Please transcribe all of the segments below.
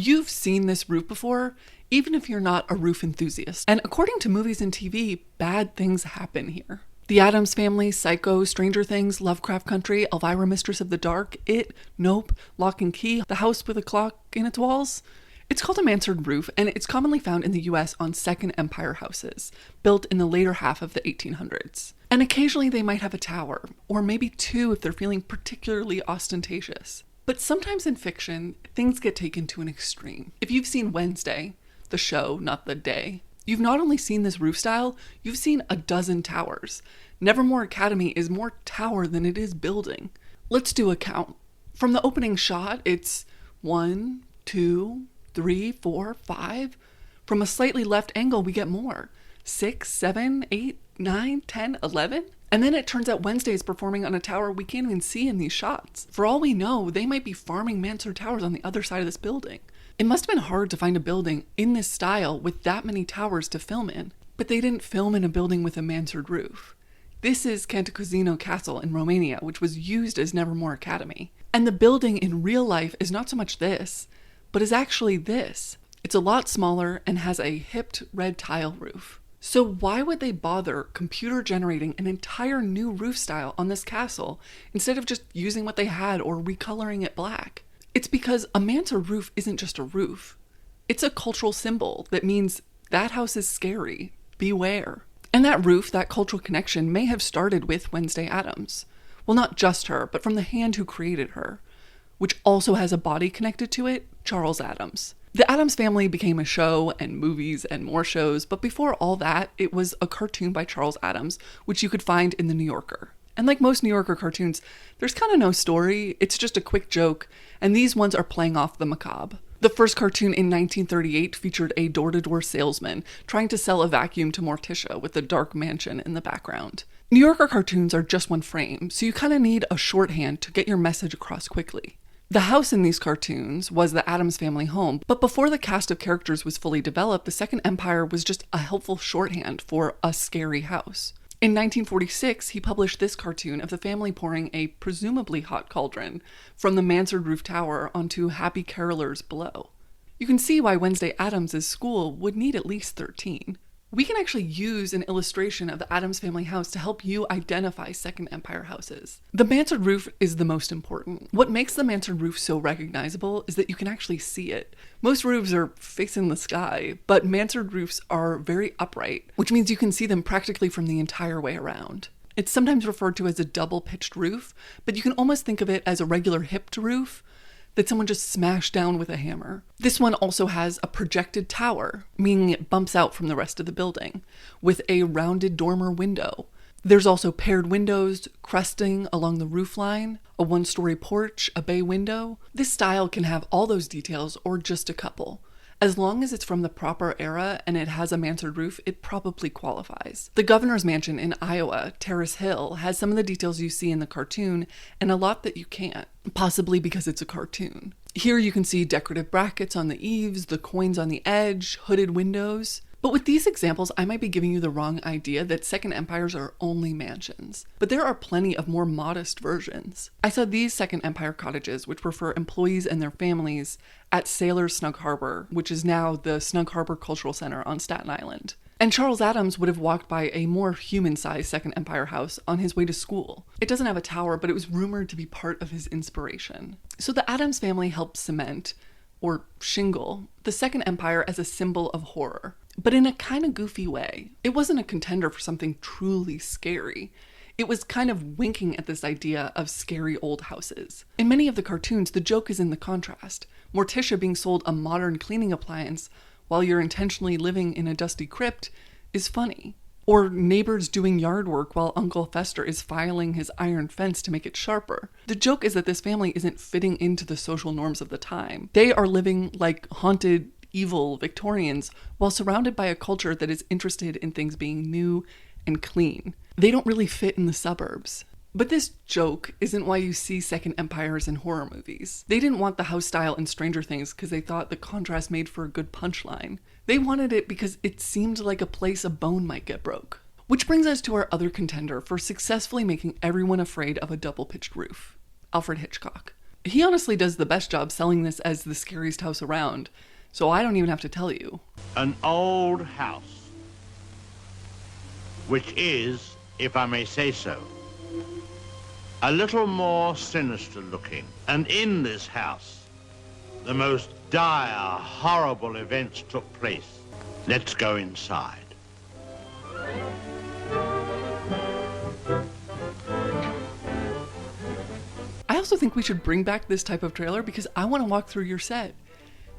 You've seen this roof before, even if you're not a roof enthusiast. And according to movies and TV, bad things happen here. The Addams Family, Psycho, Stranger Things, Lovecraft Country, Elvira Mistress of the Dark, It, Nope, Locke and Key, The House with a Clock in its Walls. It's called a Mansard Roof, and it's commonly found in the US on Second Empire houses, built in the later half of the 1800s. And occasionally they might have a tower, or maybe two if they're feeling particularly ostentatious. But sometimes in fiction, things get taken to an extreme. If you've seen Wednesday, the show, not the day, you've not only seen this roof style, you've seen a dozen towers. Nevermore Academy is more tower than it is building. Let's do a count. From the opening shot, it's 1, 2, 3, 4, 5. From a slightly left angle, we get more. 6, 7, 8, 9, 10, 11. And then it turns out Wednesday is performing on a tower we can't even see in these shots. For all we know, they might be farming Mansard towers on the other side of this building. It must have been hard to find a building in this style with that many towers to film in. But they didn't film in a building with a Mansard roof. This is Cantacuzino Castle in Romania, which was used as Nevermore Academy. And the building in real life is not so much this, but is actually this. It's a lot smaller and has a hipped red tile roof. So why would they bother computer generating an entire new roof style on this castle instead of just using what they had or recoloring it black? It's because a Mansard roof isn't just a roof. It's a cultural symbol that means that house is scary. Beware. And that roof, that cultural connection, may have started with Wednesday Addams. Well, not just her, but from the hand who created her, which also has a body connected to it, Charles Addams. The Addams Family became a show and movies and more shows, but before all that, it was a cartoon by Charles Addams, which you could find in The New Yorker. And like most New Yorker cartoons, there's kind of no story, it's just a quick joke, and these ones are playing off the macabre. The first cartoon in 1938 featured a door-to-door salesman trying to sell a vacuum to Morticia with a dark mansion in the background. New Yorker cartoons are just one frame, so you kind of need a shorthand to get your message across quickly. The house in these cartoons was the Addams Family home, but before the cast of characters was fully developed, the Second Empire was just a helpful shorthand for a scary house. In 1946, he published this cartoon of the family pouring a presumably hot cauldron from the Mansard Roof Tower onto happy carolers below. You can see why Wednesday Addams' school would need at least 13. We can actually use an illustration of the Addams Family house to help you identify Second Empire houses. The Mansard Roof is the most important. What makes the Mansard Roof so recognizable is that you can actually see it. Most roofs are facing the sky, but Mansard roofs are very upright, which means you can see them practically from the entire way around. It's sometimes referred to as a double-pitched roof, but you can almost think of it as a regular hipped roof that someone just smashed down with a hammer. This one also has a projected tower, meaning it bumps out from the rest of the building, with a rounded dormer window. There's also paired windows, crusting along the roofline, a one-story porch, a bay window. This style can have all those details or just a couple. As long as it's from the proper era and it has a Mansard roof, it probably qualifies. The governor's mansion in Iowa, Terrace Hill, has some of the details you see in the cartoon and a lot that you can't, possibly because it's a cartoon. Here you can see decorative brackets on the eaves, the coins on the edge, hooded windows. But with these examples, I might be giving you the wrong idea that Second Empires are only mansions. But there are plenty of more modest versions. I saw these Second Empire cottages, which were for employees and their families, at Sailor's Snug Harbor, which is now the Snug Harbor Cultural Center on Staten Island. And Charles Addams would have walked by a more human-sized Second Empire house on his way to school. It doesn't have a tower, but it was rumored to be part of his inspiration. So the Addams Family helped cement, or shingle, the Second Empire as a symbol of horror, but in a kind of goofy way. It wasn't a contender for something truly scary. It was kind of winking at this idea of scary old houses. In many of the cartoons, the joke is in the contrast. Morticia being sold a modern cleaning appliance while you're intentionally living in a dusty crypt is funny. Or neighbors doing yard work while Uncle Fester is filing his iron fence to make it sharper. The joke is that this family isn't fitting into the social norms of the time. They are living like haunted, evil Victorians while surrounded by a culture that is interested in things being new and clean. They don't really fit in the suburbs. But this joke isn't why you see Second Empires in horror movies. They didn't want the house style in Stranger Things because they thought the contrast made for a good punchline. They wanted it because it seemed like a place a bone might get broke. Which brings us to our other contender for successfully making everyone afraid of a double-pitched roof, Alfred Hitchcock. He honestly does the best job selling this as the scariest house around, so I don't even have to tell you. An old house, which is, if I may say so, a little more sinister looking. And in this house, the most dire, horrible events took place. Let's go inside. I also think we should bring back this type of trailer because I want to walk through your set.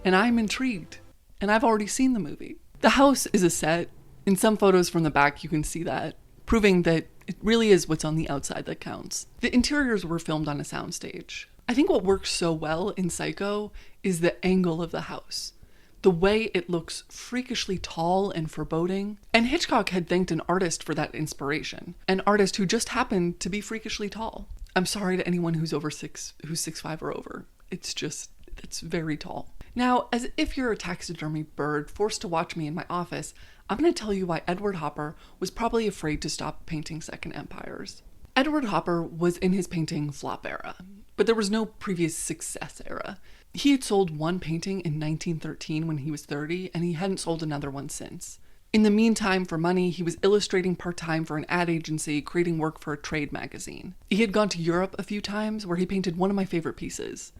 And I'm intrigued. And I've already seen the movie. The house is a set. In some photos from the back, you can see that, proving that it really is what's on the outside that counts. The interiors were filmed on a soundstage. I think what works so well in Psycho is the angle of the house. The way it looks freakishly tall and foreboding. And Hitchcock had thanked an artist for that inspiration. An artist who just happened to be freakishly tall. I'm sorry to anyone who's 6'5" or over. It's very tall. Now, as if you're a taxidermy bird forced to watch me in my office, I'm going to tell you why Edward Hopper was probably afraid to stop painting Second Empires. Edward Hopper was in his painting flop era, but there was no previous success era. He had sold one painting in 1913 when he was 30, and he hadn't sold another one since. In the meantime, for money, he was illustrating part-time for an ad agency, creating work for a trade magazine. He had gone to Europe a few times, where he painted one of my favorite pieces.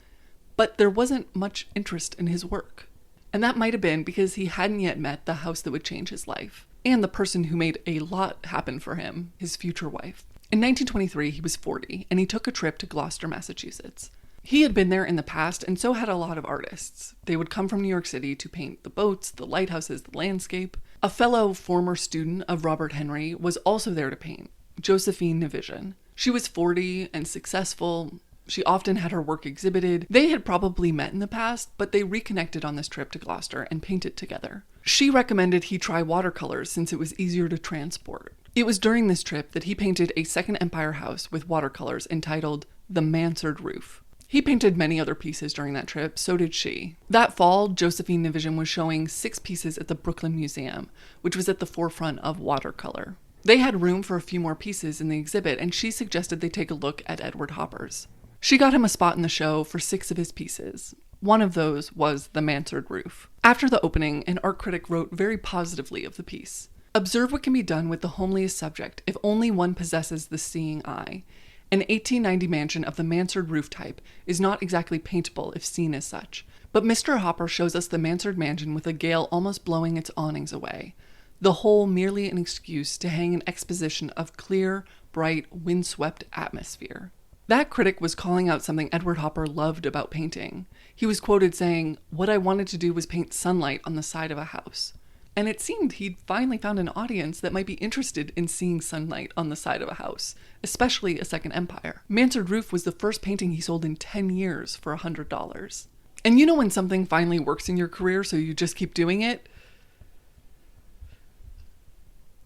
But there wasn't much interest in his work. And that might have been because he hadn't yet met the house that would change his life, and the person who made a lot happen for him, his future wife. In 1923, he was 40, and he took a trip to Gloucester, Massachusetts. He had been there in the past, and so had a lot of artists. They would come from New York City to paint the boats, the lighthouses, the landscape. A fellow former student of Robert Henry was also there to paint, Josephine Nivision. She was 40 and successful. She often had her work exhibited. They had probably met in the past, but they reconnected on this trip to Gloucester and painted together. She recommended he try watercolors since it was easier to transport. It was during this trip that he painted a Second Empire house with watercolors entitled The Mansard Roof. He painted many other pieces during that trip, so did she. That fall, Josephine Nivision was showing 6 pieces at the Brooklyn Museum, which was at the forefront of watercolor. They had room for a few more pieces in the exhibit, and she suggested they take a look at Edward Hopper's. She got him a spot in the show for 6 of his pieces. One of those was The Mansard Roof. After the opening, an art critic wrote very positively of the piece. Observe what can be done with the homeliest subject if only one possesses the seeing eye. An 1890 mansion of the mansard roof type is not exactly paintable if seen as such, but Mr. Hopper shows us the mansard mansion with a gale almost blowing its awnings away. The whole merely an excuse to hang an exposition of clear, bright, windswept atmosphere. That critic was calling out something Edward Hopper loved about painting. He was quoted saying, "What I wanted to do was paint sunlight on the side of a house." And it seemed he'd finally found an audience that might be interested in seeing sunlight on the side of a house, especially a Second Empire. Mansard Roof was the first painting he sold in 10 years for $100. And you know when something finally works in your career, so you just keep doing it?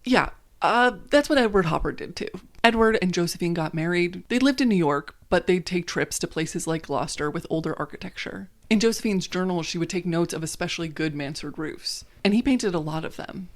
Yeah, that's what Edward Hopper did too. Edward and Josephine got married. They lived in New York, but they'd take trips to places like Gloucester with older architecture. In Josephine's journal, she would take notes of especially good mansard roofs, and he painted a lot of them.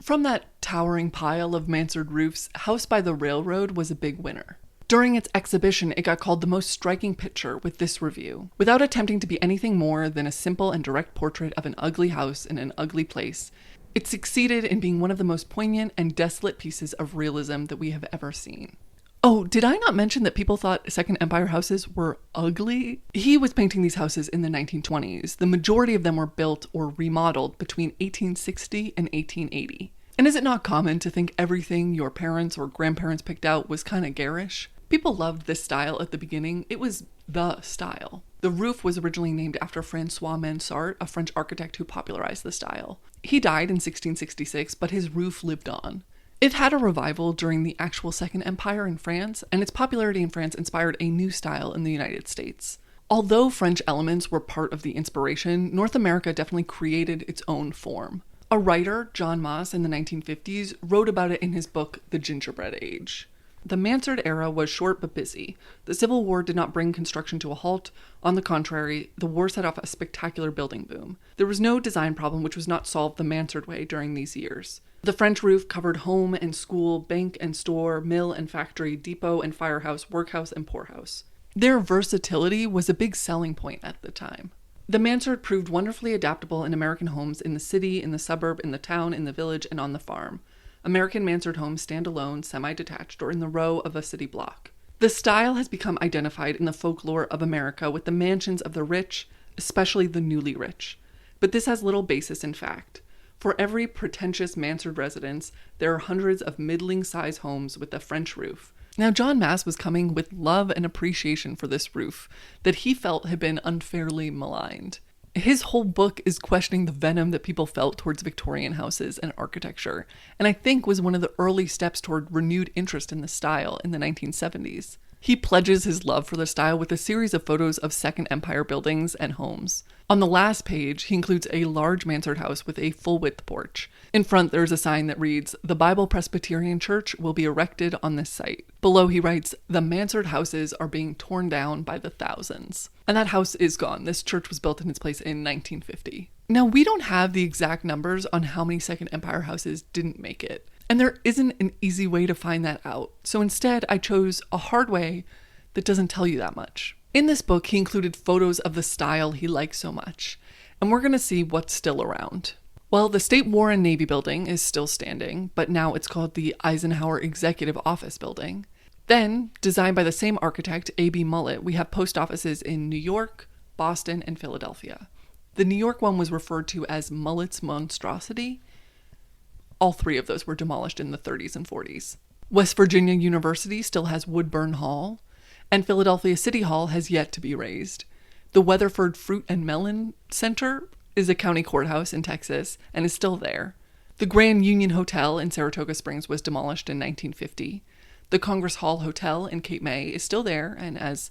From that towering pile of mansard roofs, House by the Railroad was a big winner. During its exhibition, it got called the most striking picture with this review. Without attempting to be anything more than a simple and direct portrait of an ugly house in an ugly place, it succeeded in being one of the most poignant and desolate pieces of realism that we have ever seen. Oh, did I not mention that people thought Second Empire houses were ugly? He was painting these houses in the 1920s. The majority of them were built or remodeled between 1860 and 1880. And is it not common to think everything your parents or grandparents picked out was kind of garish? People loved this style at the beginning. It was the style. The roof was originally named after Francois Mansard, a French architect who popularized the style. He died in 1666, but his roof lived on. It had a revival during the actual Second Empire in France, and its popularity in France inspired a new style in the United States. Although French elements were part of the inspiration, North America definitely created its own form. A writer, John Moss, in the 1950s, wrote about it in his book, The Gingerbread Age. The Mansard era was short but busy. The Civil War did not bring construction to a halt. On the contrary, the war set off a spectacular building boom. There was no design problem which was not solved the Mansard way during these years. The French roof covered home and school, bank and store, mill and factory, depot and firehouse, workhouse and poorhouse. Their versatility was a big selling point at the time. The mansard proved wonderfully adaptable in American homes in the city, in the suburb, in the town, in the village, and on the farm. American mansard homes stand alone, semi-detached, or in the row of a city block. The style has become identified in the folklore of America with the mansions of the rich, especially the newly rich. But this has little basis in fact. For every pretentious mansard residence, there are hundreds of middling-sized homes with a French roof. Now, John Mass was coming with love and appreciation for this roof that he felt had been unfairly maligned. His whole book is questioning the venom that people felt towards Victorian houses and architecture, and I think was one of the early steps toward renewed interest in the style in the 1970s. He pledges his love for the style with a series of photos of Second Empire buildings and homes. On the last page, he includes a large mansard house with a full-width porch. In front, there's a sign that reads, "The Bible Presbyterian Church will be erected on this site." Below, he writes, "The mansard houses are being torn down by the thousands." And that house is gone. This church was built in its place in 1950. Now, we don't have the exact numbers on how many Second Empire houses didn't make it. And there isn't an easy way to find that out. So instead, I chose a hard way that doesn't tell you that much. In this book, he included photos of the style he liked so much. And we're going to see what's still around. Well, the State War and Navy building is still standing, but now it's called the Eisenhower Executive Office Building. Then, designed by the same architect, A.B. Mullett, we have post offices in New York, Boston, and Philadelphia. The New York one was referred to as Mullett's Monstrosity. All three of those were demolished in the 30s and 40s. West Virginia University still has Woodburn Hall, and Philadelphia City Hall has yet to be razed. The Weatherford Fruit and Melon Center is a county courthouse in Texas and is still there. The Grand Union Hotel in Saratoga Springs was demolished in 1950. The Congress Hall Hotel in Cape May is still there and as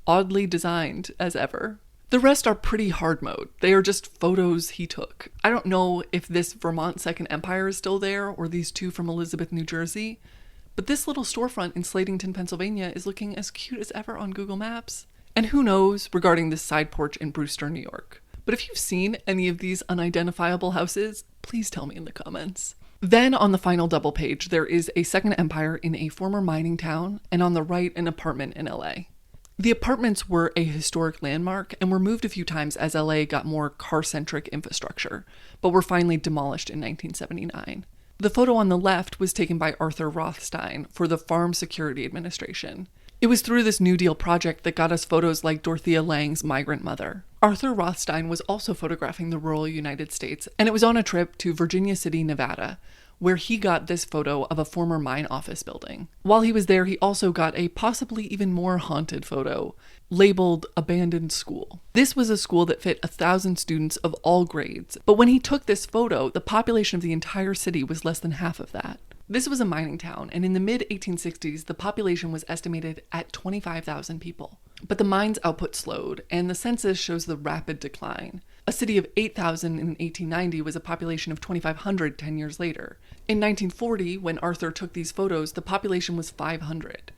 oddly designed as ever. The rest are pretty hard mode. They are just photos he took. I don't know if this Vermont Second Empire is still there or these two from Elizabeth, New Jersey, but this little storefront in Slatington, Pennsylvania is looking as cute as ever on Google Maps. And who knows regarding this side porch in Brewster, New York. But if you've seen any of these unidentifiable houses, please tell me in the comments. Then on the final double page, there is a Second Empire in a former mining town, and on the right, an apartment in LA. The apartments were a historic landmark and were moved a few times as LA got more car-centric infrastructure, but were finally demolished in 1979. The photo on the left was taken by Arthur Rothstein for the Farm Security Administration. It was through this New Deal project that got us photos like Dorothea Lange's migrant mother. Arthur Rothstein was also photographing the rural United States, and it was on a trip to Virginia City, Nevada, where he got this photo of a former mine office building. While he was there, he also got a possibly even more haunted photo, labeled Abandoned School. This was a school that fit 1,000 students of all grades, but when he took this photo, the population of the entire city was less than half of that. This was a mining town, and in the mid-1860s, the population was estimated at 25,000 people. But the mine's output slowed, and the census shows the rapid decline. A city of 8,000 in 1890 was a population of 2,500 10 years later. In 1940, when Arthur took these photos, the population was 500.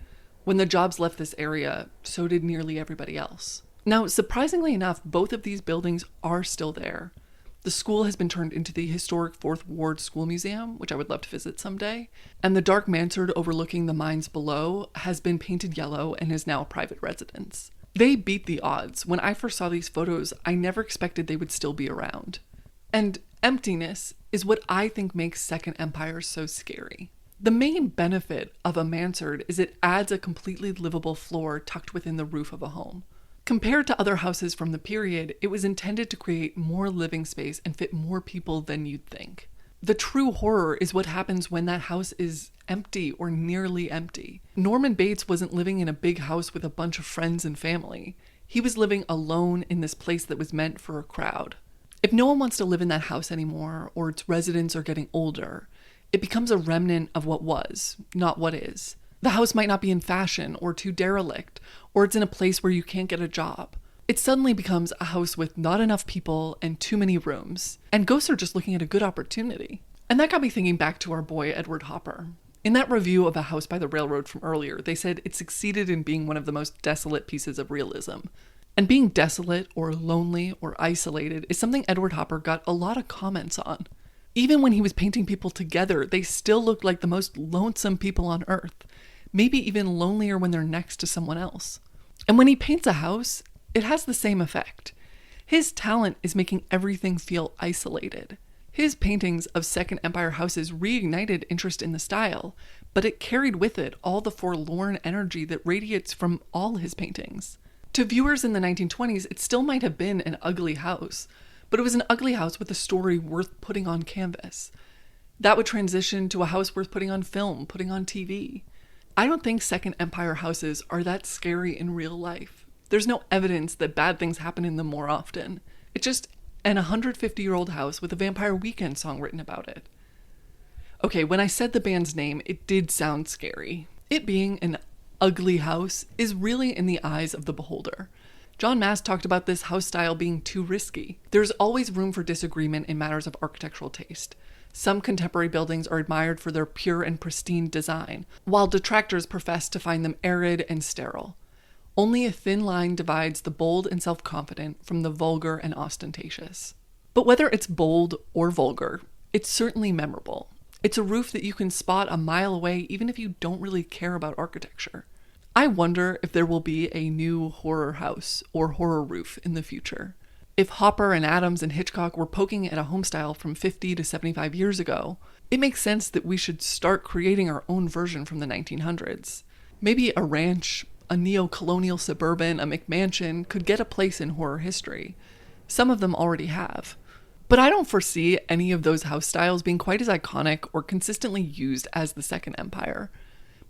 When the jobs left this area, so did nearly everybody else. Now, surprisingly enough, both of these buildings are still there. The school has been turned into the historic Fourth Ward School Museum, which I would love to visit someday, and the dark mansard overlooking the mines below has been painted yellow and is now a private residence. They beat the odds. When I first saw these photos, I never expected they would still be around. And emptiness is what I think makes Second Empire so scary. The main benefit of a mansard is it adds a completely livable floor tucked within the roof of a home. Compared to other houses from the period, it was intended to create more living space and fit more people than you'd think. The true horror is what happens when that house is empty or nearly empty. Norman Bates wasn't living in a big house with a bunch of friends and family. He was living alone in this place that was meant for a crowd. If no one wants to live in that house anymore, or its residents are getting older, it becomes a remnant of what was, not what is. The house might not be in fashion or too derelict, or it's in a place where you can't get a job. It suddenly becomes a house with not enough people and too many rooms, and ghosts are just looking at a good opportunity. And that got me thinking back to our boy Edward Hopper. In that review of A House by the Railroad from earlier, they said it succeeded in being one of the most desolate pieces of realism. And being desolate or lonely or isolated is something Edward Hopper got a lot of comments on. Even when he was painting people together, they still looked like the most lonesome people on earth, maybe even lonelier when they're next to someone else. And when he paints a house, it has the same effect. His talent is making everything feel isolated. His paintings of Second Empire houses reignited interest in the style, but it carried with it all the forlorn energy that radiates from all his paintings. To viewers in the 1920s, it still might have been an ugly house, but it was an ugly house with a story worth putting on canvas. That would transition to a house worth putting on film, putting on TV. I don't think Second Empire houses are that scary in real life. There's no evidence that bad things happen in them more often. It's just an 150-year-old house with a Vampire Weekend song written about it. Okay, when I said the band's name, it did sound scary. It being an ugly house is really in the eyes of the beholder. John Mast talked about this house style being too risky. There's always room for disagreement in matters of architectural taste. Some contemporary buildings are admired for their pure and pristine design, while detractors profess to find them arid and sterile. Only a thin line divides the bold and self-confident from the vulgar and ostentatious. But whether it's bold or vulgar, it's certainly memorable. It's a roof that you can spot a mile away even if you don't really care about architecture. I wonder if there will be a new horror house or horror roof in the future. If Hopper and Addams and Hitchcock were poking at a home style from 50 to 75 years ago, it makes sense that we should start creating our own version from the 1900s. Maybe a ranch, a neo-colonial suburban, a McMansion could get a place in horror history. Some of them already have. But I don't foresee any of those house styles being quite as iconic or consistently used as the Second Empire.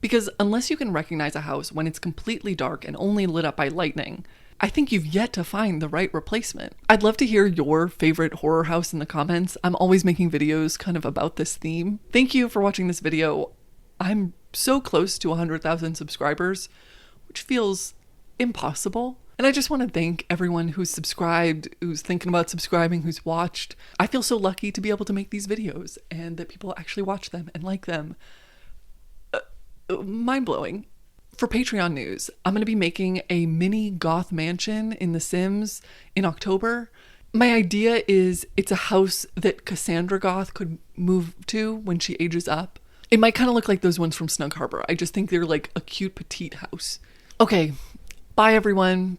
Because unless you can recognize a house when it's completely dark and only lit up by lightning, I think you've yet to find the right replacement. I'd love to hear your favorite horror house in the comments. I'm always making videos kind of about this theme. Thank you for watching this video. I'm so close to 100,000 subscribers, which feels impossible. And I just want to thank everyone who's subscribed, who's thinking about subscribing, who's watched. I feel so lucky to be able to make these videos and that people actually watch them and like them. Mind-blowing. For Patreon news, I'm going to be making a mini goth mansion in The Sims in October. My idea is it's a house that Cassandra Goth could move to when she ages up. It might kind of look like those ones from Snug Harbor. I just think they're like a cute petite house. Okay, bye everyone.